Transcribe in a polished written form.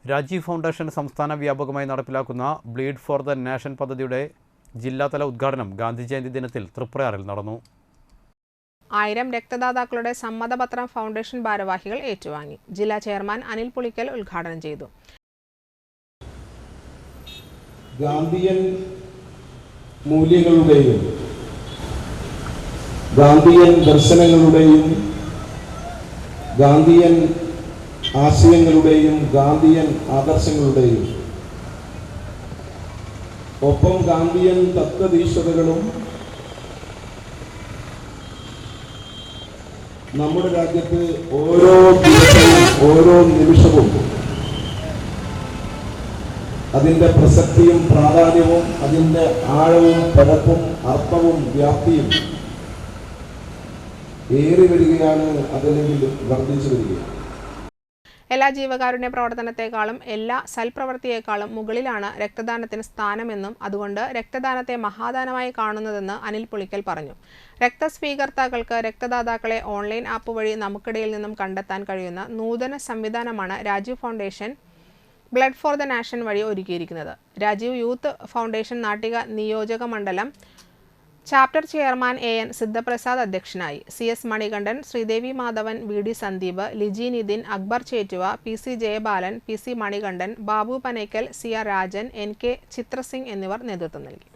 Rajeev foundation സംസ്ഥാന വ്യാപകമായി നടപ്പിലാക്കുന്ന ബ്ലീഡ് ഫോർ ദ നേഷൻ പദ്ധതിയുടെ ജില്ലാതല ഉദ്ഘാടനം ഗാന്ധി ജയന്തി ദിനത്തിൽ തൃപ്രയാറിൽ നടന്നു. 1000 രക്തദാതാക്കളുടെ സമ്മതപത്രം ഫൗണ്ടേഷൻ ഭാരവാഹികൾ ഏറ്റുവാങ്ങി. ജില്ലാ ചെയർമാൻ അനിൽ പുളിക്കൽ ഉദ്ഘാടനം ചെയ്തു. ഗാന്ധിയൻ മൂല്യങ്ങളുടെയും ഗാന്ധിയൻ ദർശനങ്ങളുടെയും ഗാന്ധിയൻ ആശയങ്ങളുടെയും ഗാന്ധിയൻ ആദർശങ്ങളുടെയും ഒപ്പം ഗാന്ധിയൻ തത്വദീക്ഷതകളും നമ്മുടെ രാജ്യത്ത് ഓരോ ദിവസവും ഓരോ നിമിഷവും അതിൻ്റെ പ്രസക്തിയും പ്രാധാന്യവും അതിൻ്റെ ആഴവും പരപ്പും അർത്ഥവും വ്യാപ്തിയും ഏറി വരികയാണ്, അതല്ലെങ്കിൽ വർദ്ധിച്ചു വരികയാണ്. എല്ലാ ജീവകാരുണ്യ പ്രവർത്തനത്തെക്കാളും എല്ലാ സൽപ്രവൃത്തിയേക്കാളും മുകളിലാണ് രക്തദാനത്തിന് സ്ഥാനമെന്നും അതുകൊണ്ട് രക്തദാനത്തെ മഹാദാനമായി കാണുന്നതെന്ന് അനിൽ പുളിക്കൽ പറഞ്ഞു. രക്തസ്വീകർത്താക്കൾക്ക് രക്തദാതാക്കളെ ഓൺലൈൻ ആപ്പ് വഴി നമുക്കിടയിൽ നിന്നും കണ്ടെത്താൻ കഴിയുന്ന നൂതന സംവിധാനമാണ് Rajeev foundation blood for the nation വഴി ഒരുക്കിയിരിക്കുന്നത്. രാജീവ് യൂത്ത് ഫൗണ്ടേഷൻ നാട്ടിക നിയോജക മണ്ഡലം ചാപ്റ്റർ ചെയർമാൻ AN സിദ്ധപ്രസാദ് അധ്യക്ഷനായി. CS Manikandan, Sridevi Madhavan, VD Sandeep, Liji Nitin, Akbar Chettuva, PC Jayabalan, PC Manikandan, Babu പനേക്കൽ, CR Rajan, NK ചിത്രസിംഗ് എന്നിവർ നേതൃത്വം നൽകി.